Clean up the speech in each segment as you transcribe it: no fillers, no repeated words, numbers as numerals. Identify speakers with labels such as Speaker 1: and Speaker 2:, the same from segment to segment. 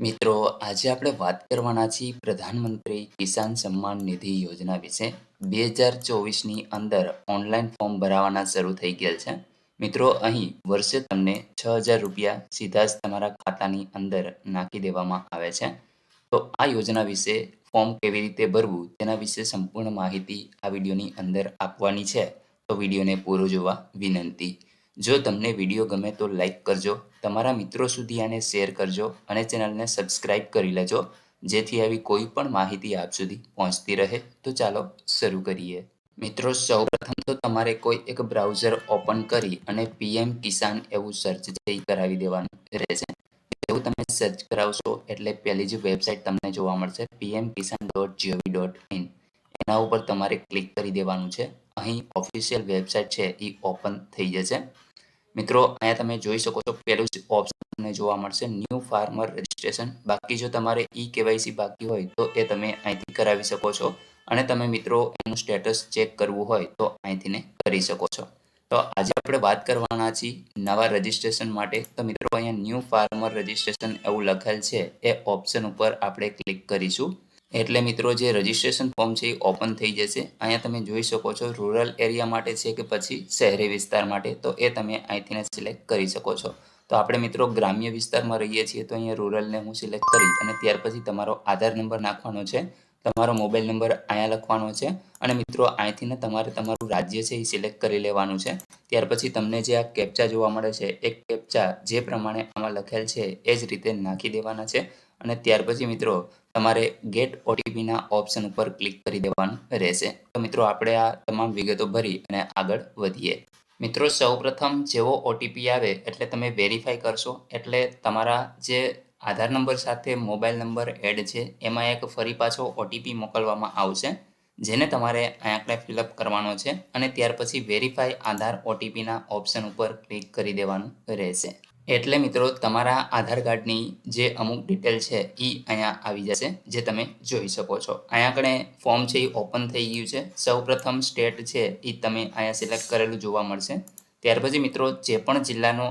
Speaker 1: મિત્રો, આજે આપણે વાત કરવાના છીએ પ્રધાનમંત્રી કિસાન સન્માન નિધિ યોજના વિશે. 2024ની અંદર ઓનલાઈન ફોર્મ ભરાવાના શરૂ થઈ ગયેલ છે. મિત્રો, અહીં વર્ષે તમને ₹6000 સીધા જ તમારા ખાતાની અંદર નાખી દેવામાં આવે છે. તો આ યોજના વિશે ફોર્મ કેવી રીતે ભરવું તેના વિશે સંપૂર્ણ માહિતી આ વિડીયોની અંદર આપવાની છે. તો વિડીયોને પૂરો જોવા વિનંતી. જો તમને વિડીયો ગમે તો લાઈક કરજો, તમારા મિત્રો સુધી આને શેર કરજો અને ચેનલને સબસ્ક્રાઇબ કરી લેજો, જેથી આવી કોઈ પણ માહિતી આપ સુધી પહોંચતી રહે. તો ચાલો શરૂ કરીએ. મિત્રો, સૌપ્રથમ તો તમારે કોઈ એક બ્રાઉઝર ઓપન કરી અને પીએમ કિસાન એવું સર્ચ કરાવી દેવાનું રહેશે. એવું તમે સર્ચ કરાવશો એટલે પહેલી જ વેબસાઇટ તમને જોવા મળશે pmkisan.gov.in. એના ઉપર તમારે ક્લિક કરી દેવાનું છે. અહીં ઓફિશિયલ વેબસાઇટ છે એ ઓપન થઈ જશે. મિત્રો, અહીંયા તમે જોઈ શકો છો પહેલું જ ઓપ્શન તમને જોવા મળશે ન્યૂ ફાર્મર રજિસ્ટ્રેશન. બાકી જો તમારે કેવાયસી બાકી હોય તો એ તમે અહીંથી કરાવી શકો છો અને તમે મિત્રો એનું સ્ટેટસ ચેક કરવું હોય તો અહીંથી કરી શકો છો. તો આજે આપણે વાત કરવાના છીએ નવા રજિસ્ટ્રેશન માટે. તો મિત્રો, અહીંયા ન્યૂ ફાર્મર રજિસ્ટ્રેશન એવું લખેલ છે એ ઓપ્શન ઉપર આપણે ક્લિક કરીશું એટલે મિત્રો જે રજિસ્ટ્રેશન ફોર્મ છે એ ઓપન થઈ જશે. અહીંયા તમે જોઈ શકો છો રૂરલ એરિયા માટે છે કે પછી શહેરી વિસ્તાર માટે, તો એ તમે અહીંથી સિલેક્ટ કરી શકો છો. તો આપણે મિત્રો ગ્રામ્ય વિસ્તારમાં રહીએ છીએ તો અહીંયા રૂરલને હું સિલેક્ટ કરી અને ત્યાર પછી તમારો આધાર નંબર નાખવાનો છે, તમારો મોબાઈલ નંબર અહીંયા લખવાનો છે અને મિત્રો અહીંથી તમારે તમારું રાજ્ય છે એ સિલેક્ટ કરી લેવાનું છે. ત્યાર પછી તમને જે આ કેપ્ચા જોવા મળે છે એ કેપ્ચા જે પ્રમાણે આમાં લખેલ છે એ જ રીતે નાખી દેવાના છે અને ત્યાર પછી મિત્રો તમારે ગેટ ઓટીપીના ઓપ્શન ઉપર ક્લિક કરી દેવાનું રહેશે. તો મિત્રો આપણે આ તમામ વિગતો ભરી અને આગળ વધીએ. મિત્રો, સૌપ્રથમ જેવો ઓટીપી આવે એટલે તમે વેરીફાઈ કરશો એટલે તમારા જે આધાર નંબર સાથે મોબાઈલ નંબર એડ છે એમાં એક ફરી પાછો ઓટીપી મોકલવામાં આવશે, જેને તમારે અહીંયા ફિલઅપ કરવાનો છે અને ત્યાર પછી વેરીફાઈ આધાર ઓટીપીના ઓપ્શન ઉપર ક્લિક કરી દેવાનું રહેશે. એટલે મિત્રો તમારા આધાર કાર્ડની જે અમુક ડિટેલ છે એ અહીંયા આવી જશે, જે તમે જોઈ શકો છો. અહીંયા આગળ ફોર્મ છે એ ઓપન થઈ ગયું છે. સૌપ્રથમ સ્ટેટ છે એ તમે અહીંયા સિલેક્ટ કરેલું જોવા મળશે. ત્યાર પછી મિત્રો જે પણ જિલ્લાનો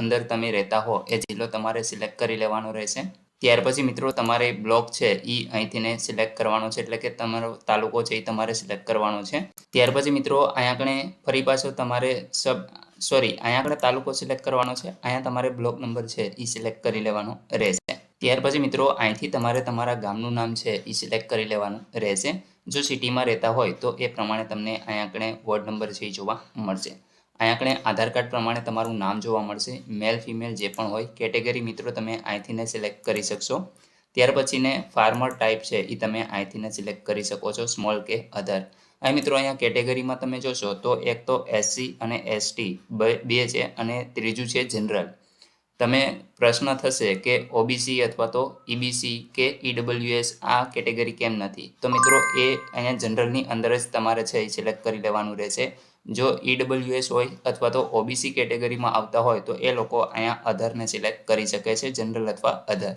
Speaker 1: અંદર તમે રહેતા હો એ જિલ્લો તમારે સિલેક્ટ કરી લેવાનો રહેશે. ત્યાર પછી મિત્રો તમારે બ્લોક છે એ અહીંથી સિલેક્ટ કરવાનો છે, એટલે કે તમારો તાલુકો છે એ તમારે સિલેક્ટ કરવાનો છે. ત્યાર પછી મિત્રો અહીંયા આગળ ફરી પાછો તમારે અહીંયા આગળ તાલુકો સિલેક્ટ કરવાનો છે, અહીંયા તમારે બ્લોક નંબર છે એ સિલેક્ટ કરી લેવાનો રહેશે. ત્યાર પછી મિત્રો અહીંથી તમારે તમારા ગામનું નામ છે એ સિલેક્ટ કરી લેવાનું રહેશે. જો સિટીમાં રહેતા હોય તો એ પ્રમાણે તમને અહીંયા આગળ વોર્ડ નંબર છે એ જોવા મળશે. અહીંયા આગળ આધાર કાર્ડ પ્રમાણે તમારું નામ જોવા મળશે, મેલ ફિમેલ જે પણ હોય. કેટેગરી મિત્રો તમે અહીંથી સિલેક્ટ કરી શકશો. ત્યાર પછીને ફાર્મર ટાઈપ છે એ તમે અહીંથી સિલેક્ટ કરી શકો છો, સ્મોલ કે અધર. અહીં મિત્રો અહીંયા કેટેગરીમાં તમે જોશો તો એક તો એસસી અને એસટી બે છે અને ત્રીજું છે જનરલ. તમે પ્રશ્ન થશે કે ઓબીસી અથવા તો ઈબીસી કે ઈડબ્લ્યુએસ આ કેટેગરી કેમ નથી? તો મિત્રો એ અહીંયા જનરલની અંદર જ તમારે છે એ સિલેક્ટ કરી લેવાનું રહેશે. જો ઈડબ્લ્યુએસ હોય અથવા તો ઓબીસી કેટેગરીમાં આવતા હોય તો એ લોકો અહીંયા અધરને સિલેક્ટ કરી શકે છે, જનરલ અથવા અધર.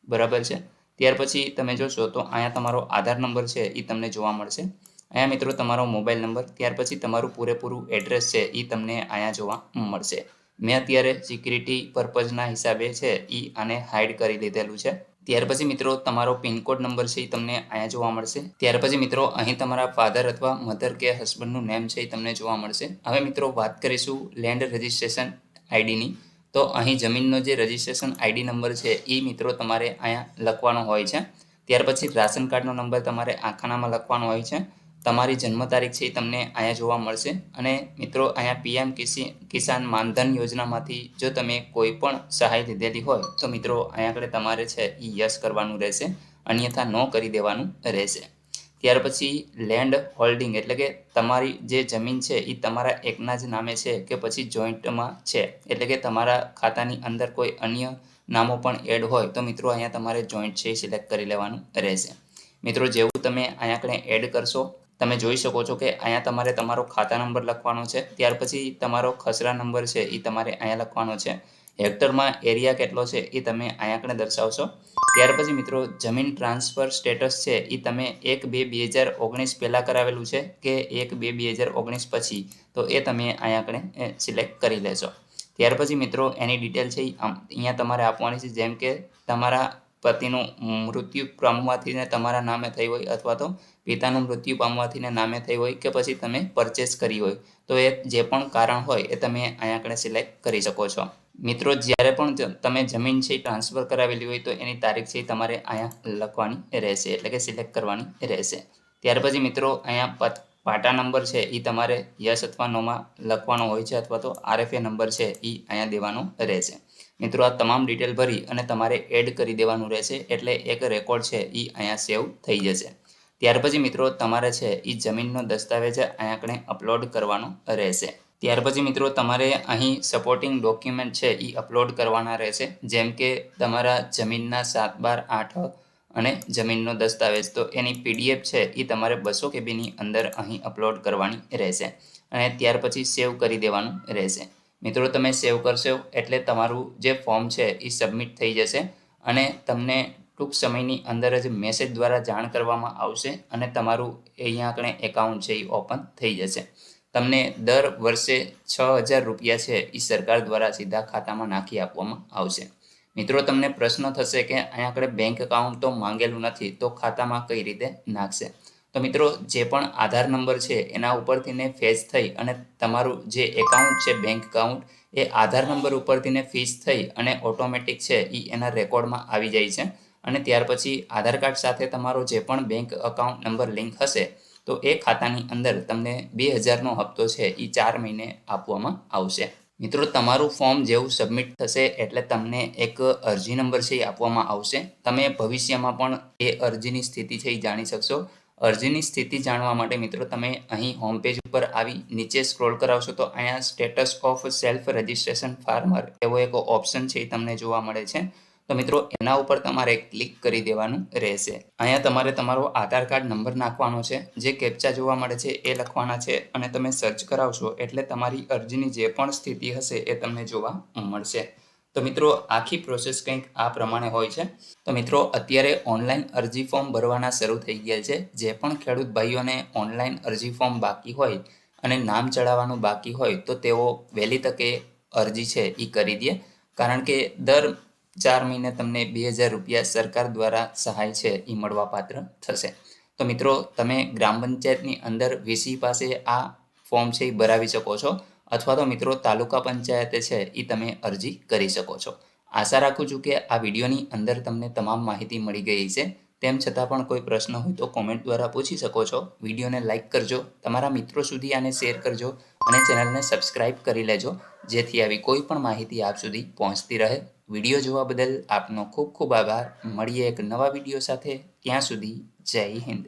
Speaker 1: બરાબર છે. ત્યાર પછી તમે જોશો તો અહીંયા તમારો આધાર નંબર છે એ તમને જોવા મળશે. અહીંયા મિત્રો તમારો મોબાઈલ નંબર, ત્યાર પછી તમારું પૂરેપૂરું એડ્રેસ છે એ તમને અહીંયા જોવા મળશે. મેં અત્યારે સિક્યુરિટી પર્પઝના હિસાબે છે એ આને હાઇડ કરી લીધેલું છે. ત્યાર પછી મિત્રો તમારો પિનકોડ નંબર છે એ તમને અહીંયા જોવા મળશે. ત્યાર પછી મિત્રો અહીં તમારા ફાધર અથવા મધર કે હસબન્ડનું નેમ છે એ તમને જોવા મળશે. હવે મિત્રો વાત કરીશું લેન્ડ રજિસ્ટ્રેશન આઈડીની. તો અહીં જમીનનો જે રજિસ્ટ્રેશન આઈડી નંબર છે એ મિત્રો તમારે અહીંયા લખવાનો હોય છે. ત્યાર પછી રાશન કાર્ડનો નંબર તમારે આખાનામાં લખવાનો હોય છે. તમારી જન્મ તારીખ છે એ તમને અહીંયા જોવા મળશે અને મિત્રો અહીંયા પીએમ કિસાન માનધન યોજનામાંથી જો તમે કોઈ પણ સહાય લીધેલી હોય તો મિત્રો અહીંયા આગળ તમારે છે એ યસ કરવાનું રહેશે, અન્યથા નો કરી દેવાનું રહેશે. ત્યાર પછી લેન્ડ હોલ્ડિંગ એટલે કે તમારી જે જમીન છે એ તમારા એકના જ નામે છે કે પછી જોઈન્ટમાં છે, એટલે કે તમારા ખાતાની અંદર કોઈ અન્ય નામો પણ એડ હોય તો મિત્રો અહીંયા તમારે જોઈન્ટ છે એ સિલેક્ટ કરી લેવાનું રહેશે. મિત્રો જેવું તમે અહીંયા આગળ એડ કરશો તમે જોઈ શકો છો કે અહીંયા તમારે તમારો ખાતા નંબર લખવાનો છે. ત્યાર પછી તમારો ખસરા નંબર છે એ તમારે અહીંયા લખવાનો છે. હેક્ટરમાં એરિયા કેટલો છે એ તમે અહીંયા આગળ દર્શાવશો. ત્યાર પછી મિત્રો જમીન ટ્રાન્સફર સ્ટેટસ છે એ તમે 1/2/2019 પહેલાં કરાવેલું છે કે 1/2/2019 પછી, તો એ તમે અહીંયા આગળ સિલેક્ટ કરી લેશો. ત્યાર પછી મિત્રો એની ડિટેલ છે અહીંયા તમારે આપવાની છે, જેમ કે તમારા પતિનું મૃત્યુ પામવાથી ને તમારા નામે થઈ હોય અથવા તો પિતાનું મૃત્યુ પામવાથી ને નામે થઈ હોય કે પછી તમે પરચેસ કરી હોય તો એ જે પણ કારણ હોય એ તમે અહીંયા આગળ સિલેક્ટ કરી શકો છો. મિત્રો જ્યારે પણ તમે જમીન છે ટ્રાન્સફર કરાવેલી હોય તો એની તારીખ છે તમારે અહીંયા લખવાની રહેશે એટલે કે સિલેક્ટ કરવાની રહેશે. ત્યાર પછી મિત્રો અહીંયા પાટા નંબર છે એ તમારે યસ અથવા નોમાં લખવાનો હોય છે અથવા તો RFA નંબર છે એ અહીંયા દેવાનો રહેશે. મિત્રો આ તમામ ડિટેલ ભરી અને તમારે એડ કરી દેવાનું રહેશે એટલે એક રેકોર્ડ છે એ અહીંયા સેવ થઈ જશે. ત્યાર પછી મિત્રો તમારે છે એ જમીનનો દસ્તાવેજ અહીંયા આપણે અપલોડ કરવાનો રહેશે. ત્યાર પછી મિત્રો તમારે અહીં સપોર્ટિંગ ડોક્યુમેન્ટ છે એ અપલોડ કરવાના રહેશે જેમ કે તમારા જમીનના 7/12/8 અને જમીનનો દસ્તાવેજ તો એની PDF છે એ તમારે 200 KBની અંદર અહીં અપલોડ કરવાની રહેશે અને ત્યાર પછી સેવ કરી દેવાનું રહેશે. મિત્રો તમે સેવ કરશો એટલે તમારું જે ફોર્મ છે એ સબમિટ થઈ જશે અને તમને ટૂંક સમયની અંદર જ મેસેજ દ્વારા જાણ કરવામાં આવશે અને તમારું અહીંયા આપણે એકાઉન્ટ છે એ ઓપન થઈ જશે. તમને દર વર્ષે 6,000 રૂપિયા છે એ સરકાર દ્વારા સીધા ખાતામાં નાખી આપવામાં આવશે. મિત્રો તમને પ્રશ્ન થશે કે અહીંયા આપણે બેંક એકાઉન્ટ તો માંગેલું નથી તો ખાતામાં કઈ રીતે નાખશે? તો મિત્રો જે પણ આધાર નંબર છે એના ઉપરથી ને ફેચ થઈ અને તમારું જે એકાઉન્ટ છે બેંક એકાઉન્ટ એ આધાર નંબર ઉપરથી ને ફીસ થઈ અને ઓટોમેટિક છે એ એના રેકોર્ડમાં આવી જાય છે અને ત્યાર પછી આધાર કાર્ડ સાથે તમારો જે પણ બેંક એકાઉન્ટ નંબર લિંક હશે તો એ ખાતાની અંદર તમને 2,000નો હપ્તો છે એ 4 મહિને આપવામાં આવશે. મિત્રો તમારું ફોર્મ જેવું સબમિટ થશે એટલે તમને એક અરજી નંબર છે એ આપવામાં આવશે. તમે ભવિષ્યમાં પણ એ અરજીની સ્થિતિ છે એ જાણી શકશો. અરજીની સ્થિતિ જાણવા માટે મિત્રો તમે અહીં હોમ પેજ ઉપર આવી નીચે સ્ક્રોલ કરાવશો તો અહીંયા status of self registration farmer એવો એક ઓપ્શન છે એ તમને જોવા મળે છે. તો મિત્રો એના ઉપર તમારે ક્લિક કરી દેવાનું રહેશે. અહીંયા તમારે તમારો આધાર કાર્ડ નંબર નાખવાનો છે, જે કેપ્ચા જોવા મળે છે એ લખવાના છે અને તમે સર્ચ કરાવશો એટલે તમારી અરજીની જે પણ સ્થિતિ હશે એ તમને જોવા મળશે. તો મિત્રો આખી પ્રોસેસ કંઈક આ પ્રમાણે હોય છે. તો મિત્રો અત્યારે ઓનલાઈન અરજી ફોર્મ ભરવાના શરૂ થઈ ગયા છે. જે પણ ખેડૂત ભાઈઓને ઓનલાઈન અરજી ફોર્મ બાકી હોય અને નામ ચડાવવાનું બાકી હોય તો તેઓ વહેલી તકે અરજી છે એ કરી દે કારણ કે દર 4 મહિને તમને 2,000 રૂપિયા સરકાર દ્વારા સહાય છે એ મળવા પાત્ર થશે. તો મિત્રો તમે ગ્રામ પંચાયતની અંદર VC પાસે આ ફોર્મ છે એ ભરાવી શકો છો અથવા તો મિત્રો તાલુકા પંચાયતે છે એ તમે અરજી કરી શકો છો. આશા રાખું છું કે આ વિડીયોની અંદર તમને તમામ માહિતી મળી ગઈ છે. તેમ છતાં પણ કોઈ પ્રશ્ન હોય તો કોમેન્ટ દ્વારા પૂછી શકો છો. વિડીયોને લાઇક કરજો, તમારા મિત્રો સુધી આને શેર કરજો અને ચેનલને સબસ્ક્રાઇબ કરી લેજો જેથી આવી કોઈ પણ માહિતી આપ સુધી પહોંચતી રહે. વિડીયો જોવા બદલ આપનો ખૂબ ખૂબ આભાર. મળીએ એક નવા વિડીયો સાથે. ત્યાં સુધી જય હિન્દ.